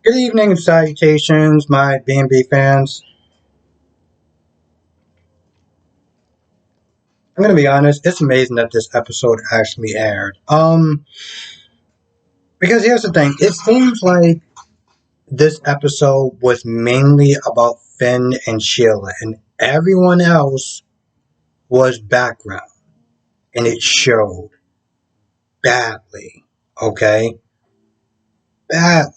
Good evening and salutations, my B&B fans. I'm gonna be honest, it's amazing that this episode actually aired. Because here's the thing, it seems like this episode was mainly about Finn and Sheila, and everyone else was background, and it showed badly. Okay, badly.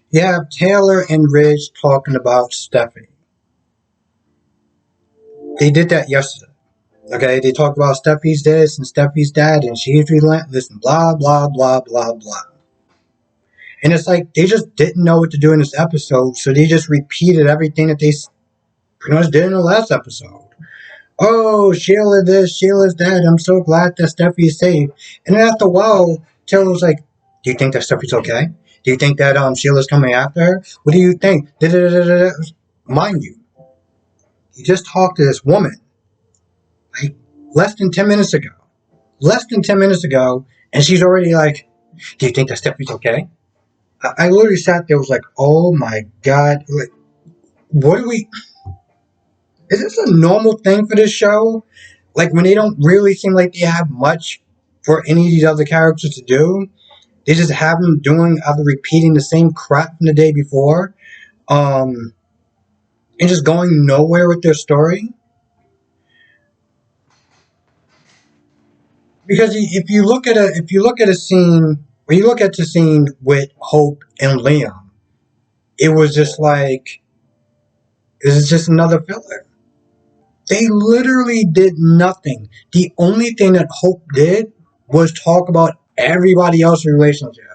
You have Taylor and Ridge talking about Stephanie. They did that yesterday. Okay, they talk about Steffi's this and Steffi's that, and she's relentless and blah blah blah blah blah. And it's like they just didn't know what to do in this episode, so they just repeated everything that they pretty much did in the last episode. Oh, Sheila this, Sheila's that. I'm so glad that Steffi is safe. And then after a while, Taylor was like, "Do you think that Steffi's okay? Do you think that Sheila's coming after her? What do you think?" Da-da-da-da-da. Mind you, he just talked to this woman like less than 10 minutes ago. Less than 10 minutes ago, and she's already like, "Do you think that Stephanie's okay?" I literally sat there, was like, "Oh my god, like, what do we? Is this a normal thing for this show? Like when they don't really seem like they have much for any of these other characters to do, they just have them doing either repeating the same crap from the day before, um, and just going nowhere with their story." Because if you look at a scene, when you look at the scene with Hope and Liam, it was just like this is just another filler. They literally did nothing. The only thing that Hope did was talk about everybody else's relationship.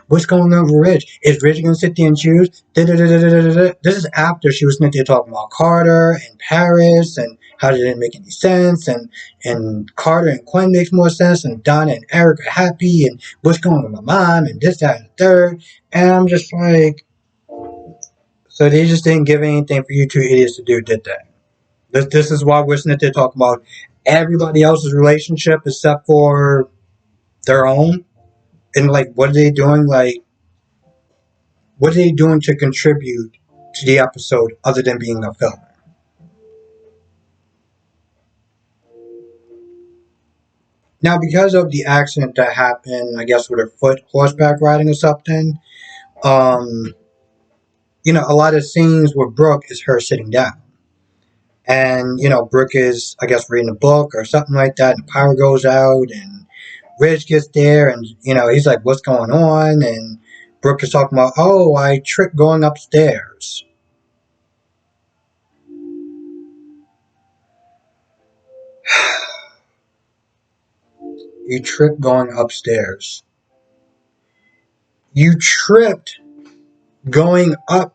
What's going on with Ridge? Is Ridge going to sit there and choose? Da-da-da-da-da-da-da. This is after she was sitting there talking about Carter and Paris and how it didn't make any sense, and Carter and Quinn makes more sense, and Donna and Eric are happy, and what's going on with my mom, and this, that, and the third. And I'm just like, so they just didn't give anything for you two idiots to do, did they? This is why we're sitting there talking about everybody else's relationship except for their own. And like, what are they doing? Like, what are they doing to contribute to the episode other than being a film? Now, because of the accident that happened, I guess with her foot horseback riding or something, um, a lot of scenes with Brooke is her sitting down. And, Brooke is, I guess, reading a book or something like that, and the power goes out, and Ridge gets there, and, he's like, "What's going on?" And Brooke is talking about, "Oh, I tripped going upstairs." You tripped going upstairs. You tripped going up.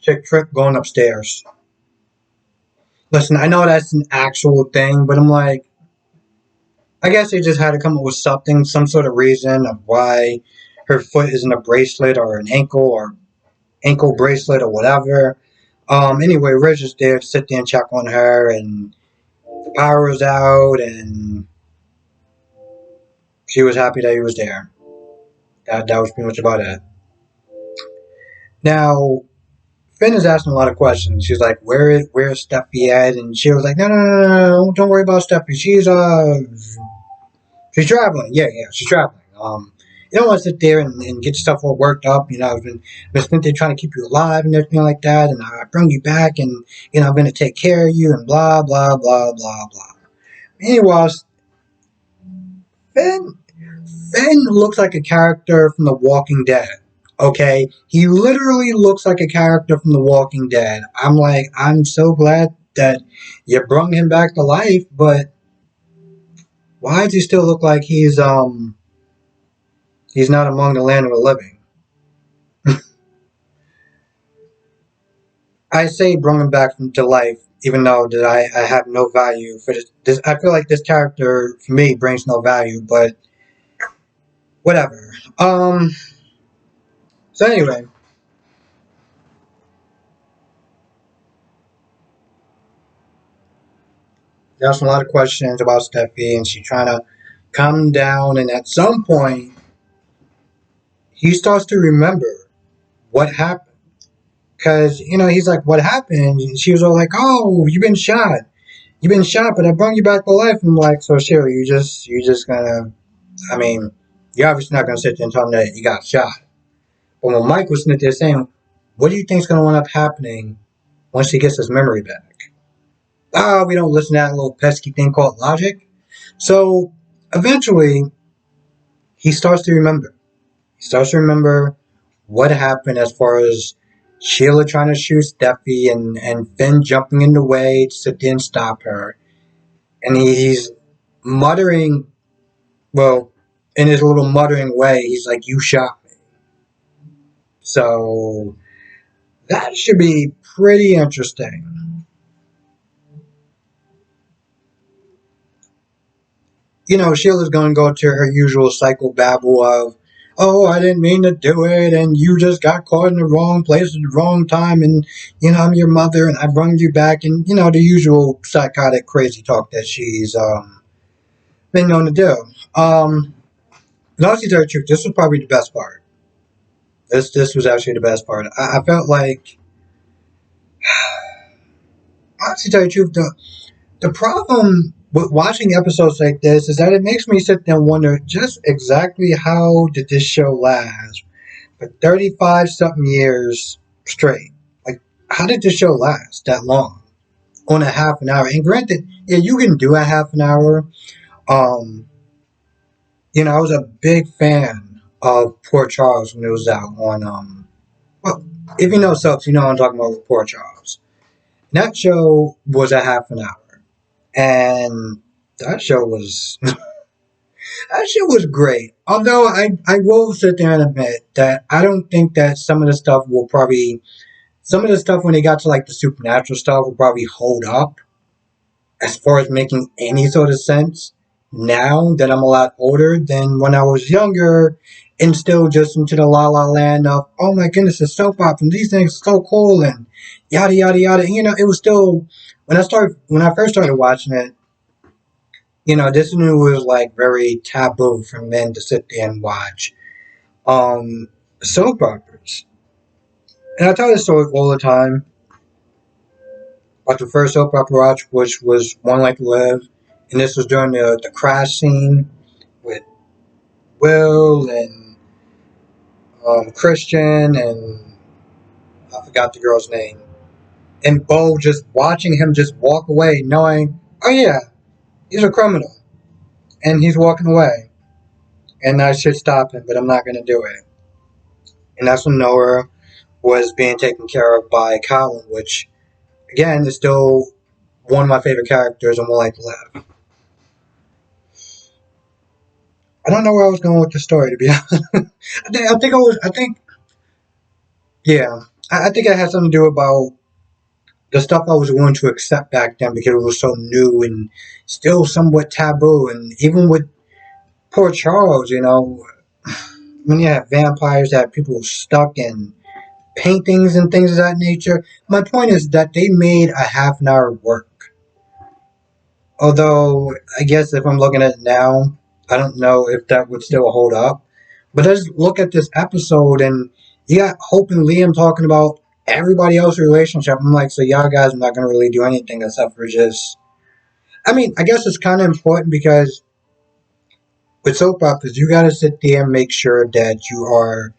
Chick trip going upstairs. Listen, I know that's an actual thing, but I'm like, I guess they just had to come up with something, some sort of reason of why her foot isn't a bracelet or an ankle or ankle bracelet or whatever. Anyway, Ridge is there to sit there and check on her, and the power was out, and she was happy that he was there. That was pretty much about it. Now, Finn is asking a lot of questions. She's like, where's Steffi at?" And she was like, "No, no, no, no, no, don't worry about Steffi. She's traveling. Yeah, yeah, she's traveling. You don't want to sit there and get yourself all worked up. I've been sitting there trying to keep you alive and everything like that, and I bring you back, and I'm going to take care of you, and blah blah blah blah blah." Meanwhile, Finn Finn looks like a character from The Walking Dead. Okay, he literally looks like a character from The Walking Dead. I'm like, I'm so glad that you brought him back to life, but why does he still look like he's not among the land of the living? I say bring him back to life, even though that I have no value for this. I feel like this character for me brings no value, but whatever. So anyway, There's a lot of questions about Steffi, and she's trying to calm down. And at some point, he starts to remember what happened. Because, he's like, what happened? And she was all like, oh, you've been shot. You've been shot, but I brought you back to life. I'm like, so sure, you just gonna, I mean, you're obviously not gonna sit there and tell him that you got shot. But when Mike was sitting there saying, what do you think's gonna end up happening once he gets his memory back? Oh, we don't listen to that little pesky thing called logic. So eventually, he starts to remember. He starts to remember what happened as far as Sheila trying to shoot Steffi and Finn jumping in the way to sit there and stop her. And he's muttering, well, in his little muttering way, he's like, you shot me. So that should be pretty interesting. Sheila's going to go to her usual psychobabble of, oh, I didn't mean to do it, and you just got caught in the wrong place at the wrong time, and, I'm your mother, and I brought you back, and, the usual psychotic crazy talk that she's been known to do. Honestly, to tell you the truth, this was probably the best part. This was actually the best part. I felt like, honestly, to tell you the truth, the problem with watching episodes like this is that it makes me sit there and wonder just exactly how did this show last for 35 something years straight. Like, how did this show last that long on a half an hour? And granted, yeah, you can do a half an hour. Um, I was a big fan of Port Charles when it was out on well, if you know Subs, you know what I'm talking about with Port Charles. That show was a half an hour. And that show was that shit was great. Although I will sit there and admit that I don't think that some of the stuff when they got to like the supernatural stuff will probably hold up as far as making any sort of sense now that I'm a lot older than when I was younger and still just into the la la land of, oh my goodness, it's soap opera and these things are so cool and yada yada yada. And, it was still when I first started watching it, this new was like very taboo for men to sit there and watch um soap operas. And I tell this story all the time about the first soap opera I watched, which was One Life to Live. And this was during the crash scene with Will and Christian and I forgot the girl's name. And Bo just watching him just walk away knowing, oh yeah, he's a criminal. And he's walking away. And I should stop him, but I'm not going to do it. And that's when Noah was being taken care of by Colin, which, again, is still one of my favorite characters on One Life to Live. I don't know where I was going with the story, to be honest. Yeah, I think it had something to do about the stuff I was willing to accept back then because it was so new and still somewhat taboo. And even with poor Charles, when you have vampires that people stuck in paintings and things of that nature, my point is that they made a half an hour work. Although, I guess if I'm looking at it now, I don't know if that would still hold up. But let's look at this episode, and you got Hope and Liam talking about everybody else's relationship. I'm like, so y'all guys are not going to really do anything except for just. I mean, I guess it's kind of important because with soap operas, you got to sit there and make sure that you are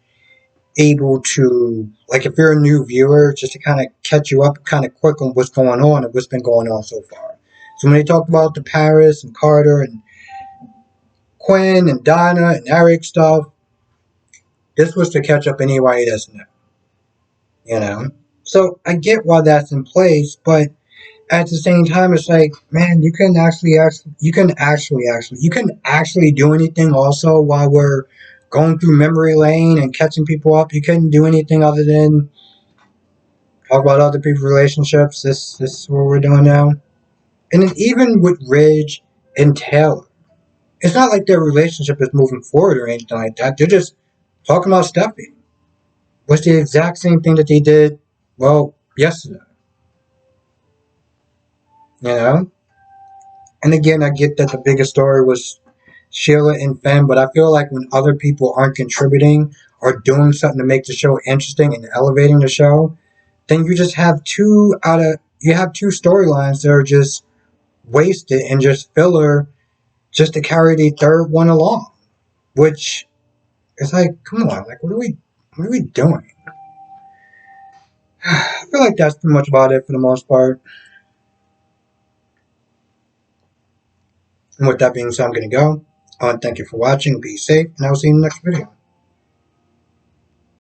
able to, like, if you're a new viewer, just to kind of catch you up kind of quick on what's going on and what's been going on so far. So when they talked about the Paris and Carter and Quinn and Donna and Eric stuff, this was to catch up anybody that's new. So I get why that's in place, but at the same time, it's like, man, you can actually do anything also while we're going through memory lane and catching people up. You couldn't do anything other than talk about other people's relationships. This is what we're doing now. And then even with Ridge and Taylor, it's not like their relationship is moving forward or anything like that. They're just talking about Steffi. Was the exact same thing that they did, well, yesterday. You know? And again, I get that the biggest story was Sheila and Finn, but I feel like when other people aren't contributing or doing something to make the show interesting and elevating the show, then you just have you have two storylines that are just wasted and just filler just to carry the third one along. Which is like, come on, like what are we doing? I feel like that's pretty much about it for the most part. And with that being said, I'm gonna go. I want to thank you for watching, be safe, and I will see you in the next video.